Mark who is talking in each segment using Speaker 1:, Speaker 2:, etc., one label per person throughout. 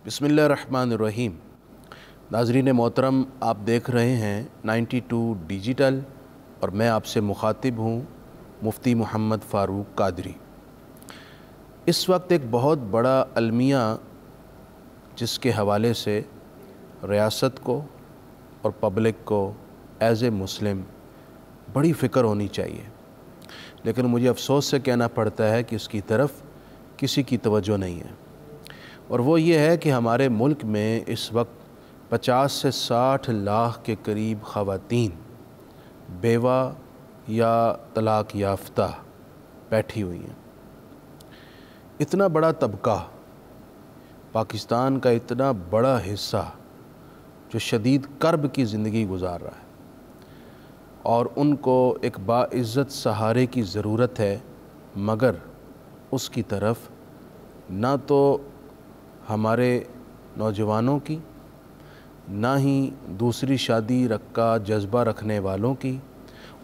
Speaker 1: बिस्मिल्लाहिर्रहमानिर्रहीम। नाज़रीन मोहतरम, आप देख रहे हैं 92 डिजिटल और मैं आपसे मुखातिब हूँ मुफ्ती मोहम्मद फ़ारूक कादरी। इस वक्त एक बहुत बड़ा अलमिया जिसके हवाले से रियासत को और पब्लिक को एज़ ए मुस्लिम बड़ी फ़िक्र होनी चाहिए, लेकिन मुझे अफ़सोस से कहना पड़ता है कि इसकी तरफ किसी की तवज्जो नहीं है। और वो ये है कि हमारे मुल्क में इस वक्त 50 से 60 लाख के करीब ख़वातीन बेवा या तलाक़ याफ्ता बैठी हुई हैं। इतना बड़ा तबका, पाकिस्तान का इतना बड़ा हिस्सा जो शदीद कर्ब की ज़िंदगी गुजार रहा है और उनको एक बाइज़्ज़त सहारे की ज़रूरत है, मगर उसकी तरफ ना तो हमारे नौजवानों की, ना ही दूसरी शादी का जज्बा रखने वालों की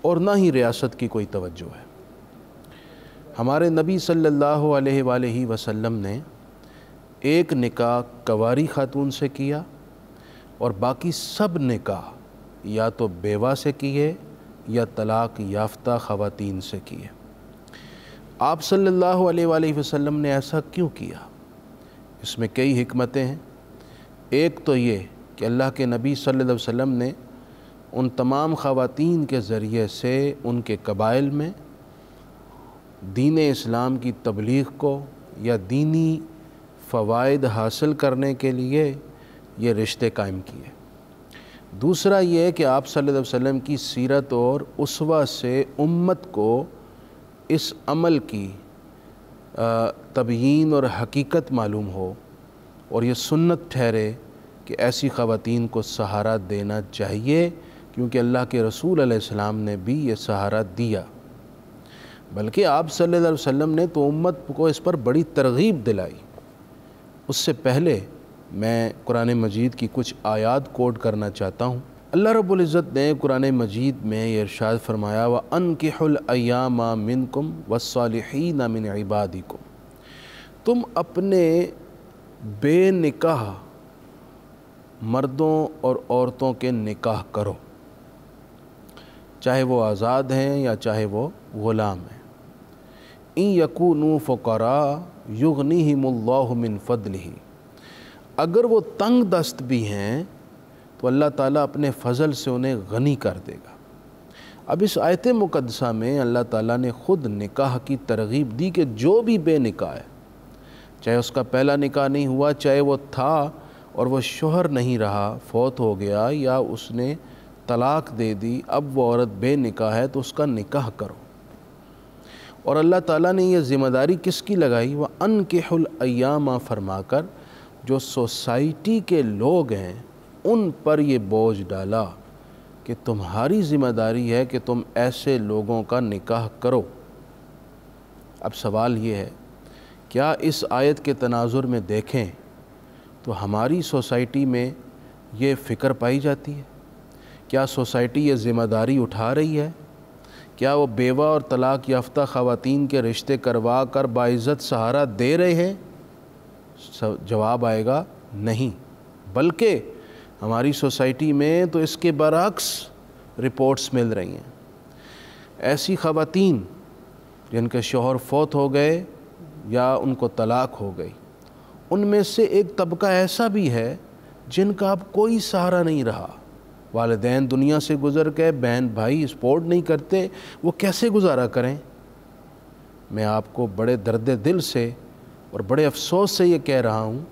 Speaker 1: और ना ही रियासत की कोई तवज्जो है। हमारे नबी सल्लल्लाहु अलैहि वसल्लम ने एक निकाह कवारी खातून से किया और बाकी सब निकाह या तो बेवा से किए या तलाक़ याफ्ता ख़वातीन से किए। आप सल्लल्लाहु अलैहि वसल्लम ने ऐसा क्यों किया? इसमें कई हिकमतें हैं। एक तो ये कि अल्लाह के नबी सल्लल्लाहु अलैहि वसल्लम ने उन तमाम ख़वातीन के ज़रिए से उनके कबाइल में दीन इस्लाम की तबलीग़ को या दीनी फ़वाइद हासिल करने के लिए ये रिश्ते कायम किए। दूसरा ये है कि आप सल्लल्लाहु अलैहि वसल्लम की सीरत और उसवा से उम्मत को इस अमल की तबयीन और हकीकत मालूम हो और ये सुन्नत ठहरे कि ऐसी ख़वातीन को सहारा देना चाहिए, क्योंकि अल्लाह के रसूल अलैहिस्सलाम ने भी ये सहारा दिया। बल्कि आप सल्लल्लाहु अलैहि वसल्लम ने तो उम्मत को इस पर बड़ी तरग़ीब दिलाई। उससे पहले मैं कुरान मजीद की कुछ आयात कोट करना चाहता हूँ। अल्लाह रब्बुल इज़्ज़त ने कुरान मजीद में ये इरशाद फरमाया, व अनकिहुल अय्यामा मिनकुम वस्सालिहीना मिन इबादिकुम, तुम अपने बेनिकाह मर्दों और औरतों के निकाह करो, चाहे वो आज़ाद हैं या चाहे वो ग़ुलाम हैं। इन यकूनू फ़ुक़रा युग़निहिमुल्लाहु मिन फ़द्लिही, अगर वो तंग दस्त भी हैं तो अल्लाह ताला अपने फ़ज़ल से उन्हें गनी कर देगा। अब इस आयत मुक़द्दसा में अल्लाह ताला ने ख़ुद निकाह की तरग़ीब दी कि जो भी बेनिकाह है, चाहे उसका पहला निकाह नहीं हुआ, चाहे वो था और वो शोहर नहीं रहा, फ़ौत हो गया या उसने तलाक़ दे दी, अब वो औरत बेनिकाह है तो उसका निकाह करो। और अल्लाह ताला ने यह ज़िम्मेदारी किसकी लगाई? वह अनकिहुल अय्यामा फरमाकर जो सोसाइटी के लोग हैं उन पर ये बोझ डाला कि तुम्हारी ज़िम्मेदारी है कि तुम ऐसे लोगों का निकाह करो। अब सवाल ये है, क्या इस आयत के तनाजुर में देखें तो हमारी सोसाइटी में ये फ़िक्र पाई जाती है? क्या सोसाइटी ये ज़िम्मेदारी उठा रही है? क्या वो बेवा और तलाक़ याफ्ता ख़वातीन के रिश्ते करवा कर बाइज़्ज़त सहारा दे रहे हैं? जवाब आएगा नहीं, बल्कि हमारी सोसाइटी में तो इसके बरअक्स रिपोर्ट्स मिल रही हैं। ऐसी ख़वातीन जिनके शौहर फौत हो गए या उनको तलाक़ हो गई, उनमें से एक तबका ऐसा भी है जिनका अब कोई सहारा नहीं रहा। वालिदैन दुनिया से गुज़र गए, बहन भाई सपोर्ट नहीं करते, वो कैसे गुजारा करें? मैं आपको बड़े दर्द दिल से और बड़े अफसोस से ये कह रहा हूँ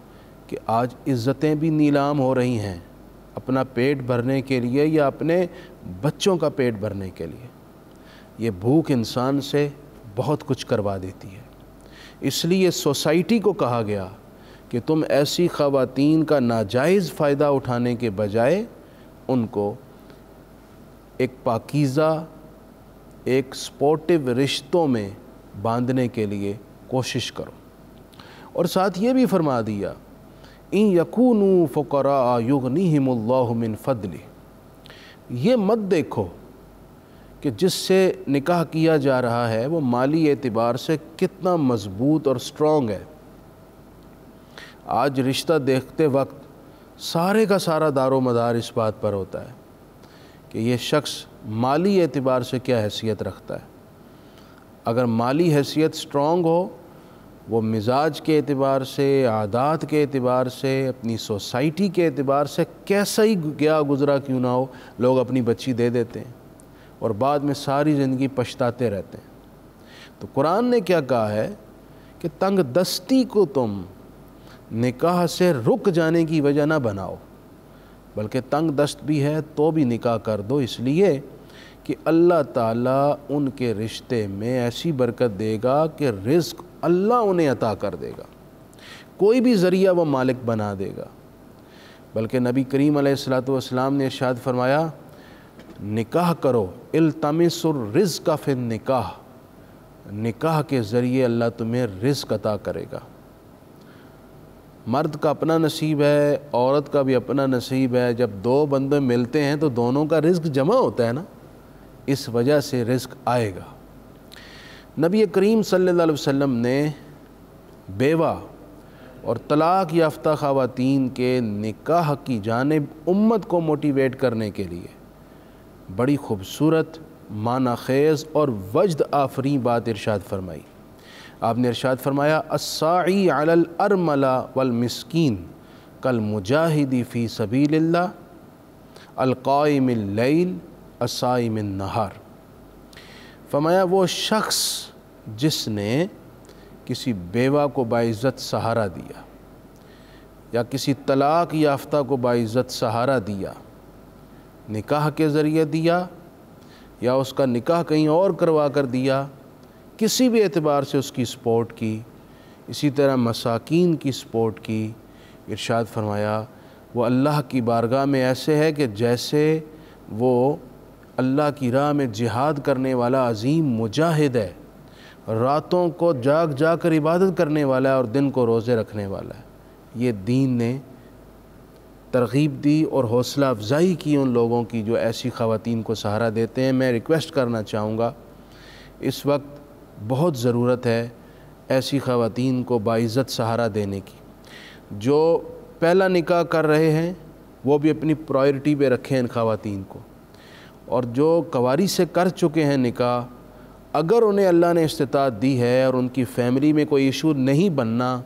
Speaker 1: कि आज इज़्ज़तें भी नीलाम हो रही हैं अपना पेट भरने के लिए या अपने बच्चों का पेट भरने के लिए। ये भूख इंसान से बहुत कुछ करवा देती है। इसलिए सोसाइटी को कहा गया कि तुम ऐसी ख़वातीन का नाजायज़ फ़ायदा उठाने के बजाय उनको एक पाकीज़ा, एक स्पोर्टिव रिश्तों में बांधने के लिए कोशिश करो। और साथ ये भी फरमा दिया, इन यकूनू फ़ुक़रा युग़निहिमुल्लाहु मिन फ़द्लिही, ये मत देखो कि जिससे निकाह किया जा रहा है वो माली एतबार से कितना मज़बूत और स्ट्रॉन्ग है। آج رشتہ دیکھتے وقت سارے کا سارا دار و مدار اس بات پر ہوتا ہے کہ یہ شخص مالی اعتبار سے کیا حیثیت رکھتا ہے۔ اگر مالی حیثیت سٹرونگ ہو، وہ مزاج کے اعتبار سے، عادات کے اعتبار سے، اپنی سوسائٹی کے اعتبار سے کیسا ہی گیا گزرا کیوں نہ ہو، لوگ اپنی بچی دے دیتے ہیں اور بعد میں ساری زندگی پچھتاتے رہتے ہیں۔ تو قرآن نے کیا کہا ہے کہ تنگ دستی کو تم نکاح سے رک جانے کی وجہ نہ بناؤ، بلکہ تنگ دست بھی ہے تو بھی نکاح کر دو، اس لیے کہ اللہ تعالیٰ ان کے رشتے میں ایسی برکت دے گا کہ رزق اللہ انہیں عطا کر دے گا، کوئی بھی ذریعہ وہ مالک بنا دے گا۔ بلکہ نبی کریم علیہ السلام نے ارشاد فرمایا، نکاح کرو، التمسوا الرزق فی النکاح، نکاح کے ذریعے اللہ تمہیں رزق عطا کرے گا۔ مرد کا اپنا نصیب ہے، عورت کا بھی اپنا نصیب ہے، جب دو بندے ملتے ہیں تو دونوں کا رزق جمع ہوتا ہے نا، اس وجہ سے رزق آئے گا۔ نبی کریم صلی اللہ علیہ وسلم نے بیوہ اور طلاق یافتہ خواتین کے نکاح کی جانب امت کو موٹیویٹ کرنے کے لیے بڑی خوبصورت، معنی خیز اور وجد آفریں بات ارشاد فرمائی۔ آپ نے ارشاد فرمایا، الساعی علی الارملہ والمسکین کالمجاہد فی سبیل اللہ القائم اللیل الصائم النہار۔ فرمایا وہ شخص جس نے کسی بیوہ کو باعزت سہارا دیا یا کسی طلاق یافتہ کو باعزت سہارا دیا، نکاح کے ذریعے دیا یا اس کا نکاح کہیں اور کروا کر دیا، کسی بھی اعتبار سے اس کی سپورٹ کی، اسی طرح مساکین کی سپورٹ کی، ارشاد فرمایا وہ اللہ کی بارگاہ میں ایسے ہے کہ جیسے وہ اللہ کی راہ میں جہاد کرنے والا عظیم مجاہد ہے، راتوں کو جاگ جا کر عبادت کرنے والا ہے اور دن کو روزے رکھنے والا ہے۔ یہ دین نے ترغیب دی اور حوصلہ افزائی کی ان لوگوں کی جو ایسی خواتین کو سہارا دیتے ہیں۔ میں ریکویسٹ کرنا چاہوں گا، اس وقت بہت ضرورت ہے ایسی خواتین کو باعزت سہارا دینے کی۔ جو پہلا نکاح کر رہے ہیں وہ بھی اپنی پرائرٹی پہ رکھیں ان خواتین کو، اور جو کنواری سے کر چکے ہیں نکاح، اگر انہیں اللہ نے استطاعت دی ہے اور ان کی فیملی میں کوئی ایشو نہیں بننا،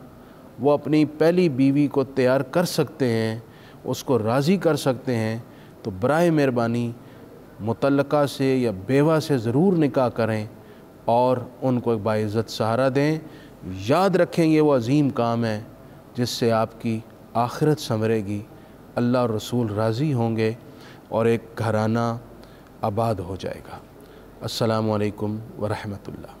Speaker 1: وہ اپنی پہلی بیوی کو تیار کر سکتے ہیں، اس کو راضی کر سکتے ہیں، تو برائے مہربانی مطلقہ سے یا بیوہ سے ضرور نکاح کریں اور ان کو ایک باعزت سہارا دیں۔ یاد رکھیں یہ وہ عظیم کام ہے جس سے آپ کی آخرت سنورے گی، اللہ اور رسول راضی ہوں گے اور ایک گھرانہ آباد ہو جائے گا۔ السلام علیکم ورحمۃ اللہ۔